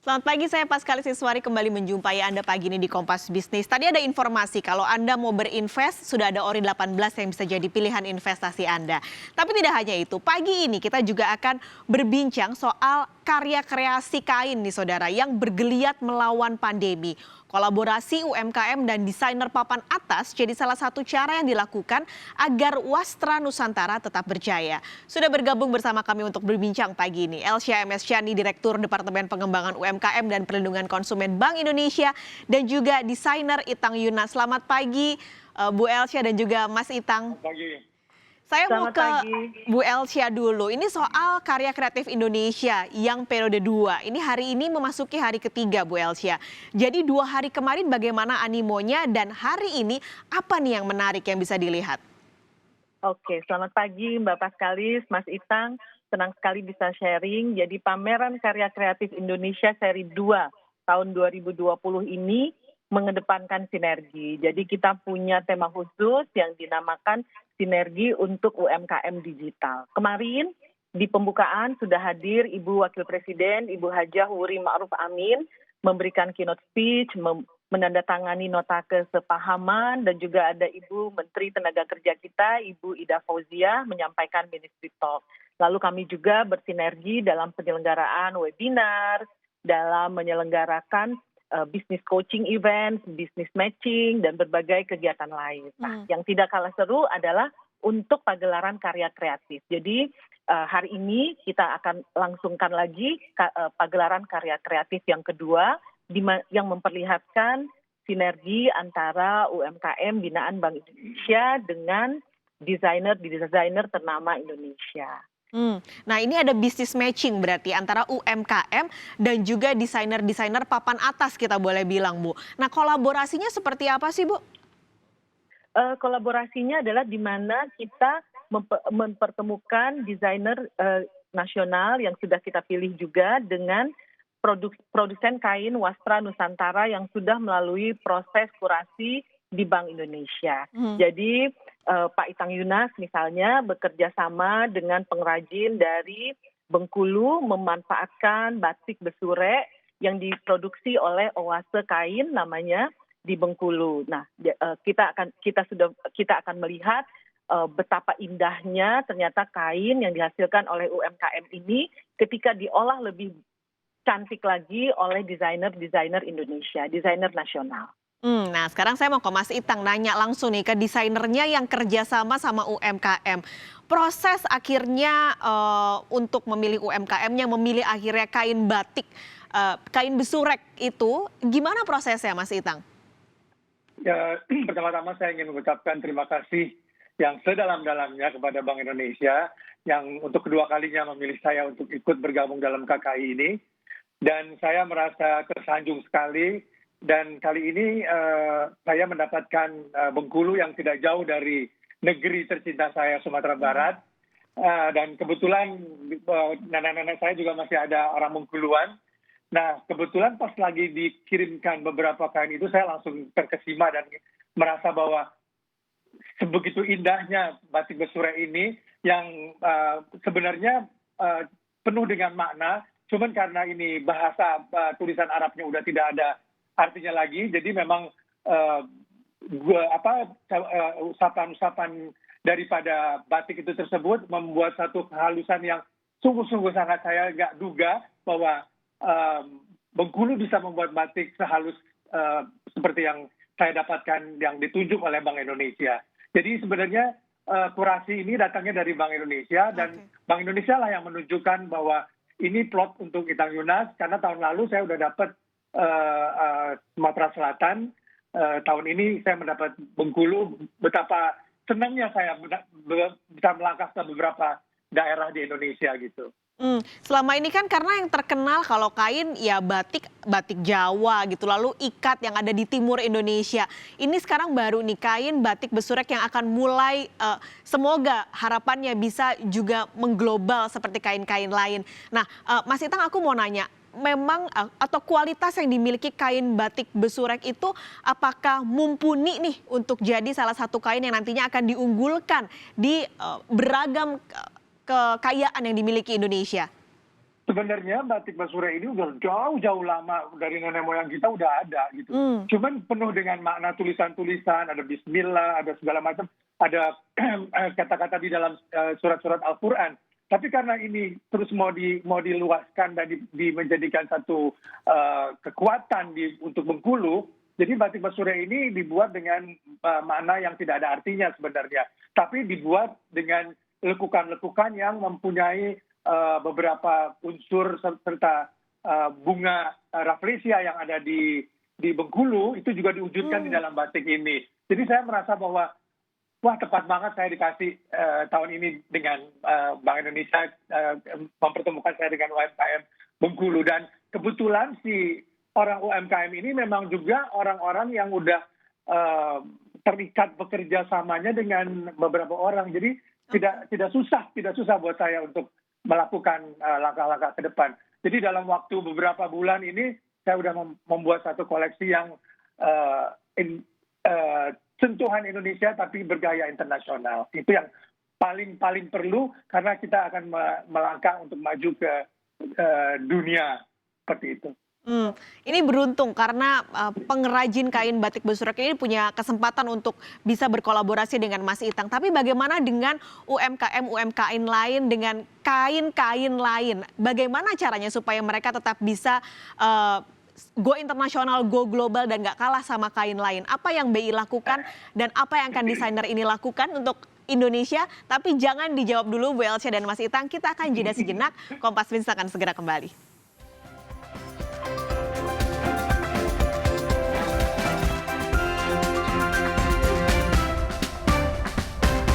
Selamat pagi, saya Paskalis Siswari kembali menjumpai Anda pagi ini di Kompas Bisnis. Tadi ada informasi kalau Anda mau berinvest, sudah ada Ori 18 yang bisa jadi pilihan investasi Anda. Tapi tidak hanya itu, pagi ini kita juga akan berbincang soal karya kreasi kain nih saudara yang bergeliat melawan pandemi. Kolaborasi UMKM dan desainer papan atas jadi salah satu cara yang dilakukan agar Wastra Nusantara tetap berjaya. Sudah bergabung bersama kami untuk berbincang pagi ini Elsya MS Chani, Direktur Departemen Pengembangan UMKM dan Perlindungan Konsumen Bank Indonesia, dan juga desainer Itang Yunas. Selamat pagi Bu Elsya dan juga Mas Itang. Selamat pagi. Saya mau Selamat ke pagi. Bu Elsya dulu. Ini soal karya kreatif Indonesia yang periode 2. Ini hari ini memasuki hari ketiga Bu Elsya. Jadi 2 hari kemarin bagaimana animonya dan hari ini apa nih yang menarik yang bisa dilihat? Oke, selamat pagi Mbak Paskalis, Mas Itang. Senang sekali bisa sharing. Jadi pameran karya kreatif Indonesia seri 2 tahun 2020 ini mengedepankan sinergi. Jadi kita punya tema khusus yang dinamakan sinergi untuk UMKM digital. Kemarin di pembukaan sudah hadir Ibu Wakil Presiden, Ibu Hajah Wuri Ma'ruf Amin, memberikan keynote speech, menandatangani nota kesepahaman, dan juga ada Ibu Menteri Tenaga Kerja kita, Ibu Ida Fauzia, menyampaikan Ministry Talk. Lalu kami juga bersinergi dalam penyelenggaraan webinar, dalam menyelenggarakan business coaching event, business matching, dan berbagai kegiatan lain. Nah, yang tidak kalah seru adalah untuk pagelaran karya kreatif. Jadi hari ini kita akan langsungkan lagi pagelaran karya kreatif yang kedua, yang memperlihatkan sinergi antara UMKM binaan Bank Indonesia dengan desainer ternama Indonesia. Nah ini ada business matching berarti antara UMKM dan juga desainer-desainer papan atas kita boleh bilang Bu. Nah kolaborasinya seperti apa sih Bu? Kolaborasinya adalah di mana kita mempertemukan desainer nasional yang sudah kita pilih juga dengan produsen kain Wastra Nusantara yang sudah melalui proses kurasi di Bank Indonesia. Jadi Pak Itang Yunas misalnya bekerja sama dengan pengrajin dari Bengkulu memanfaatkan batik besurek yang diproduksi oleh Oase Kain namanya di Bengkulu. Nah, kita akan melihat betapa indahnya ternyata kain yang dihasilkan oleh UMKM ini ketika diolah lebih cantik lagi oleh desainer Indonesia, desainer nasional. Nah sekarang saya mau ke Mas Itang nanya langsung nih ke desainernya yang kerjasama sama UMKM. Proses akhirnya untuk memilih UMKM-nya, memilih akhirnya kain batik, kain besurek itu, gimana prosesnya Mas Itang? Ya, pertama-tama saya ingin mengucapkan terima kasih yang sedalam-dalamnya kepada Bank Indonesia yang untuk kedua kalinya memilih saya untuk ikut bergabung dalam KKI ini. Dan saya merasa tersanjung sekali. Dan kali ini saya mendapatkan Bengkulu yang tidak jauh dari negeri tercinta saya, Sumatera Barat. Dan kebetulan nenek-nenek saya juga masih ada orang Bengkuluan. Nah, kebetulan pas lagi dikirimkan beberapa kain itu, saya langsung terkesima dan merasa bahwa sebegitu indahnya batik besurek ini yang sebenarnya penuh dengan makna. Cuman karena ini bahasa tulisan Arabnya udah tidak ada artinya lagi, jadi memang usapan-usapan daripada batik itu tersebut membuat satu kehalusan yang sungguh-sungguh sangat saya nggak duga bahwa Bengkulu bisa membuat batik sehalus seperti yang saya dapatkan yang ditunjuk oleh Bank Indonesia. Jadi sebenarnya kurasi ini datangnya dari Bank Indonesia dan Bank Indonesia lah yang menunjukkan bahwa ini plot untuk Itang Yunas karena tahun lalu saya udah dapat Sumatera Selatan, tahun ini saya mendapat Bengkulu. Betapa senangnya saya bisa melangkah ke beberapa daerah di Indonesia gitu. Selama ini kan karena yang terkenal kalau kain ya batik Jawa gitu, lalu ikat yang ada di timur Indonesia. Ini sekarang baru nih kain batik besurek yang akan mulai semoga harapannya bisa juga mengglobal seperti kain-kain lain. Nah Mas Itang aku mau nanya, memang atau kualitas yang dimiliki kain batik besurek itu apakah mumpuni nih untuk jadi salah satu kain yang nantinya akan diunggulkan di beragam kekayaan yang dimiliki Indonesia? sebenarnya batik Basure ini udah jauh-jauh lama dari nenek moyang kita udah ada gitu. Cuman penuh dengan makna tulisan-tulisan, ada bismillah, ada segala macam, ada kata-kata di dalam surat-surat Al-Quran. Tapi karena ini terus mau diluaskan dan menjadikan satu kekuatan untuk Bengkulu, jadi batik Basure ini dibuat dengan makna yang tidak ada artinya sebenarnya. Tapi dibuat dengan lekukan-lekukan yang mempunyai beberapa unsur serta bunga rafflesia yang ada di Bengkulu itu juga diwujudkan di dalam batik ini. Jadi saya merasa bahwa wah tepat banget saya dikasih tahun ini dengan Bank Indonesia mempertemukan saya dengan UMKM Bengkulu, dan kebetulan si orang UMKM ini memang juga orang-orang yang udah terikat bekerja samanya dengan beberapa orang. Jadi tidak susah buat saya untuk melakukan langkah-langkah ke depan. Jadi dalam waktu beberapa bulan ini saya sudah membuat satu koleksi yang sentuhan Indonesia tapi bergaya internasional. Itu yang paling perlu karena kita akan melangkah untuk maju ke dunia seperti itu. Ini beruntung karena pengrajin kain batik Basure ini punya kesempatan untuk bisa berkolaborasi dengan Mas Itang. Tapi bagaimana dengan UMKM lain, dengan kain-kain lain? Bagaimana caranya supaya mereka tetap bisa go internasional, go global dan gak kalah sama kain lain? Apa yang BI lakukan dan apa yang akan desainer ini lakukan untuk Indonesia? Tapi jangan dijawab dulu Bu Elsa dan Mas Itang, kita akan jeda sejenak. Kompas Vision akan segera kembali.